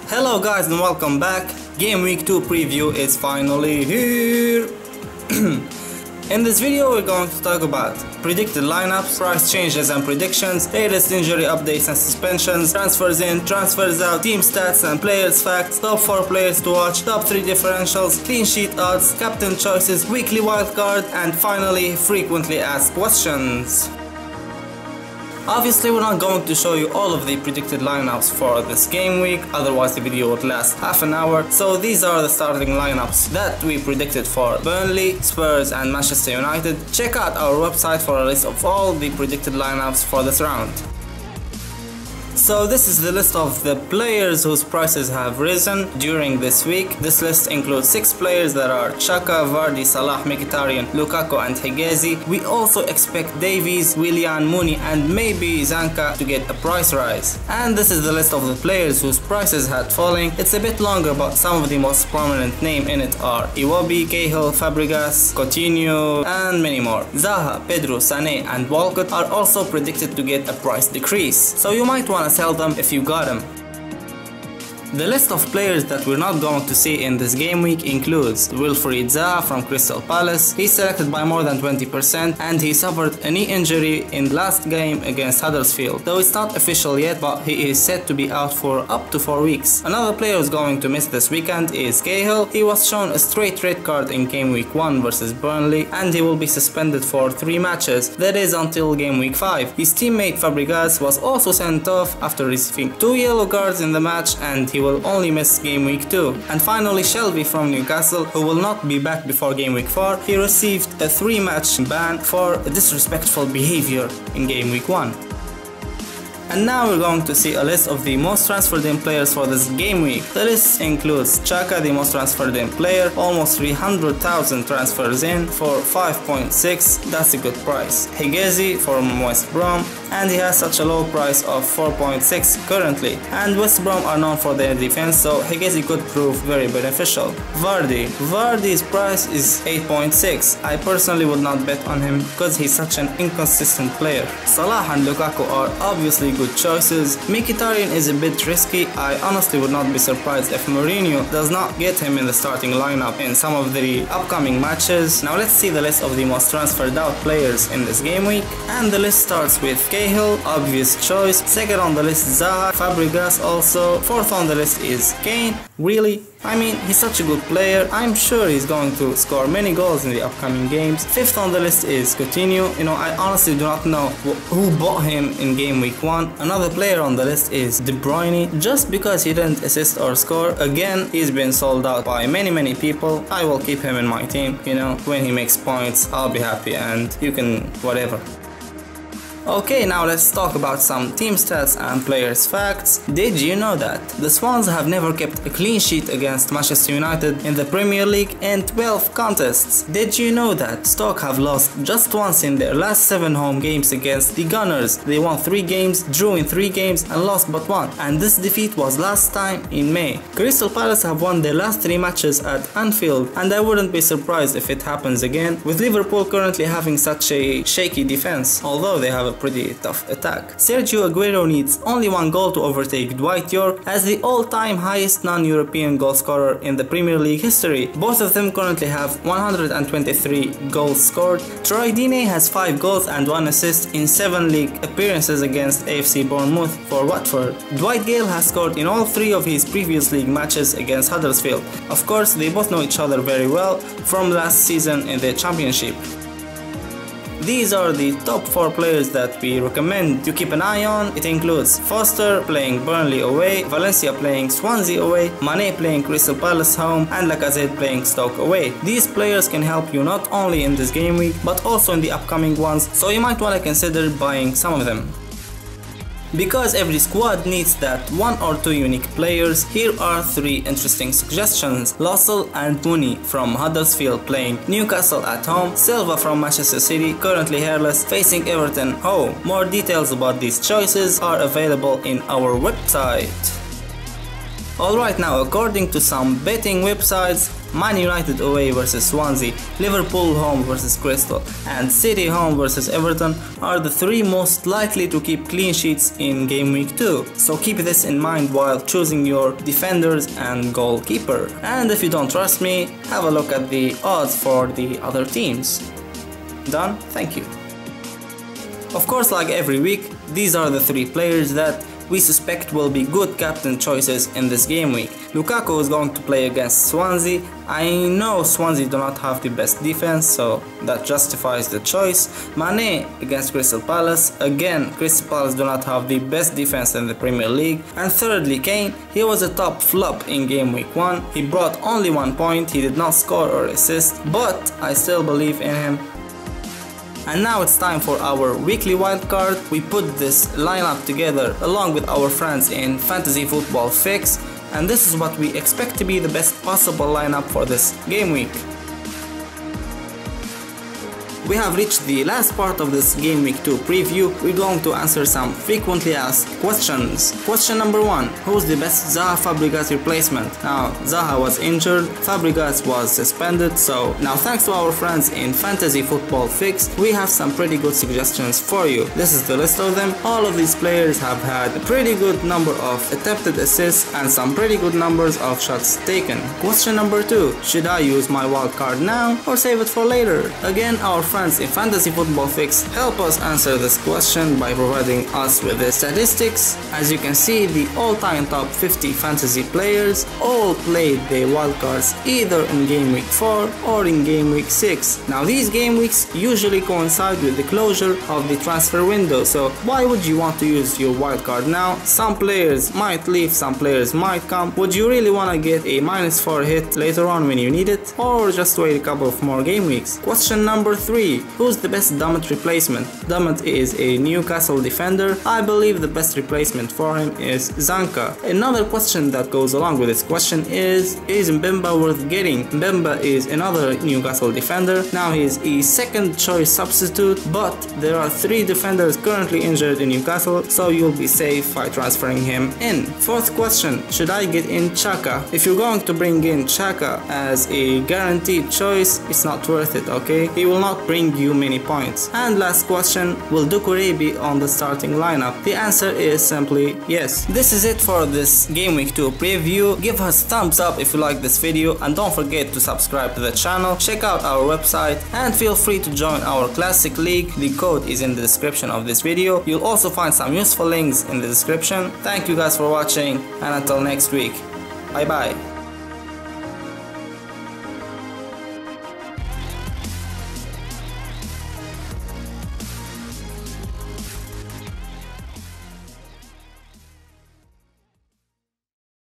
Hello guys and welcome back. Game Week 2 preview is finally here. In this video we're going to talk about predicted lineups, price changes and predictions, latest injury updates and suspensions, transfers in, transfers out, team stats and players facts, top 4 players to watch, top 3 differentials, clean sheet odds, captain choices, weekly wildcard, and finally frequently asked questions. Obviously we're not going to show you all of the predicted lineups for this game week, otherwise the video would last half an hour. So these are the starting lineups that we predicted for Burnley, Spurs and Manchester United. Check out our website for a list of all the predicted lineups for this round. So this is the list of the players whose prices have risen during this week. This list includes 6 players that are Xhaka, Vardy, Salah, Mkhitaryan, Lukaku and Higazi. We also expect Davies, Willian, Mooney and maybe Zanka to get a price rise. And this is the list of the players whose prices had fallen. It's a bit longer, but some of the most prominent names in it are Iwobi, Cahill, Fabregas, Coutinho and many more. Zaha, Pedro, Sané and Walcott are also predicted to get a price decrease, so you might want to sell them if you got them. The list of players that we're not going to see in this game week includes Wilfried Zaha from Crystal Palace. He's selected by more than 20% and he suffered a knee injury in the last game against Huddersfield. Though it's not official yet, but he is said to be out for up to 4 weeks. Another player who's going to miss this weekend is Cahill. He was shown a straight red card in game week 1 versus Burnley and he will be suspended for 3 matches, that is until game week 5. His teammate Fabregas was also sent off after receiving 2 yellow cards in the match and he will only miss game week 2. And finally Shelby from Newcastle, who will not be back before game week 4. He received a 3-match ban for disrespectful behavior in game week 1. And now we're going to see a list of the most transferred in players for this game week. The list includes Xhaka, the most transferred in player, almost 300,000 transfers in for 5.6, that's a good price. Higazi from West Brom, and he has such a low price of 4.6 currently. And West Brom are known for their defense, so Higazi could prove very beneficial. Vardy's price is 8.6. I personally would not bet on him because he's such an inconsistent player. Salah and Lukaku are obviously good choices. Mkhitaryan is a bit risky. I honestly would not be surprised if Mourinho does not get him in the starting lineup in some of the upcoming matches. Now let's see the list of the most transferred out players in this game week. And the list starts with Cahill, obvious choice. Second on the list Zaha, Fabregas also. Fourth on the list is Kane. Really? I mean, he's such a good player. I'm sure he's going to score many goals in the upcoming games. Fifth on the list is Coutinho. I honestly do not know who bought him in game week 1. Another player on the list is De Bruyne. Just because he didn't assist or score, again, he's been sold out by many people. I will keep him in my team. When he makes points, I'll be happy and you can whatever. Okay, now let's talk about some team stats and players facts. Did you know that the Swans have never kept a clean sheet against Manchester United in the Premier League in 12 contests? Did you know that Stoke have lost just once in their last 7 home games against the Gunners? They won 3 games, drew in 3 games and lost but 1, and this defeat was last time in May. Crystal Palace have won their last 3 matches at Anfield, and I wouldn't be surprised if it happens again, with Liverpool currently having such a shaky defense, although they have a pretty tough attack. Sergio Aguero needs only 1 goal to overtake Dwight York as the all-time highest non-European goal scorer in the Premier League history. Both of them currently have 123 goals scored. Troy Deeney has 5 goals and 1 assist in 7 league appearances against AFC Bournemouth for Watford. Dwight Gale has scored in all 3 of his previous league matches against Huddersfield. Of course, they both know each other very well from last season in the Championship. These are the top 4 players that we recommend to keep an eye on. It includes Foster playing Burnley away, Valencia playing Swansea away, Mane playing Crystal Palace home, and Lacazette playing Stoke away. These players can help you not only in this game week but also in the upcoming ones, so you might want to consider buying some of them. Because every squad needs that 1 or 2 unique players, here are 3 interesting suggestions. Lossell and Mooney from Huddersfield playing Newcastle at home, Silva from Manchester City, currently hairless, facing Everton home. More details about these choices are available in our website. Alright, now according to some betting websites, Man United away versus Swansea, Liverpool home versus Crystal, and City home versus Everton are the 3 most likely to keep clean sheets in Game Week 2. So keep this in mind while choosing your defenders and goalkeeper. And if you don't trust me, have a look at the odds for the other teams. Done? Thank you. Of course, like every week, these are the 3 players that we suspect will be good captain choices in this game week. Lukaku is going to play against Swansea. I know Swansea do not have the best defense, so that justifies the choice. Mane against Crystal Palace. Again, Crystal Palace do not have the best defense in the Premier League. And thirdly, Kane. He was a top flop in game week 1. He brought only 1 point, he did not score or assist, but I still believe in him. And now it's time for our weekly wildcard. We put this lineup together along with our friends in Fantasy Football Fix, and this is what we expect to be the best possible lineup for this game week. We have reached the last part of this Game Week 2 preview. We're going to answer some frequently asked questions. Question number 1. Who's the best Zaha Fabregas replacement? Now, Zaha was injured, Fabregas was suspended, so now thanks to our friends in Fantasy Football Fix, we have some pretty good suggestions for you. This is the list of them. All of these players have had a pretty good number of attempted assists and some pretty good numbers of shots taken. Question number 2. Should I use my wildcard now or save it for later? Again, our friends in Fantasy Football Fix help us answer this question by providing us with the statistics. As you can see, the all-time top 50 fantasy players all played their wildcards either in Game Week 4 or in Game Week 6. Now these game weeks usually coincide with the closure of the transfer window, so why would you want to use your wildcard now? Some players might leave, some players might come. Would you really want to get a -4 hit later on when you need it, or just wait a couple of more game weeks? Question number 3. Who's the best Dummett replacement? Dummett is a Newcastle defender. I believe the best replacement for him is Zanka. Another question that goes along with this question is Mbemba worth getting? Mbemba is another Newcastle defender. Now he's a second choice substitute, but there are 3 defenders currently injured in Newcastle, so you'll be safe by transferring him in. Fourth question, should I get in Xhaka? If you're going to bring in Xhaka as a guaranteed choice, it's not worth it, okay? He will not bring you many points. And last question, will Doucouré be on the starting lineup? The answer is simply yes. This is it for this Game Week 2 preview. Give us thumbs up if you like this video, and don't forget to subscribe to the channel. Check out our website and feel free to join our Classic League. The code is in the description of this video. You'll also find some useful links in the description. Thank you guys for watching, and until next week, bye bye.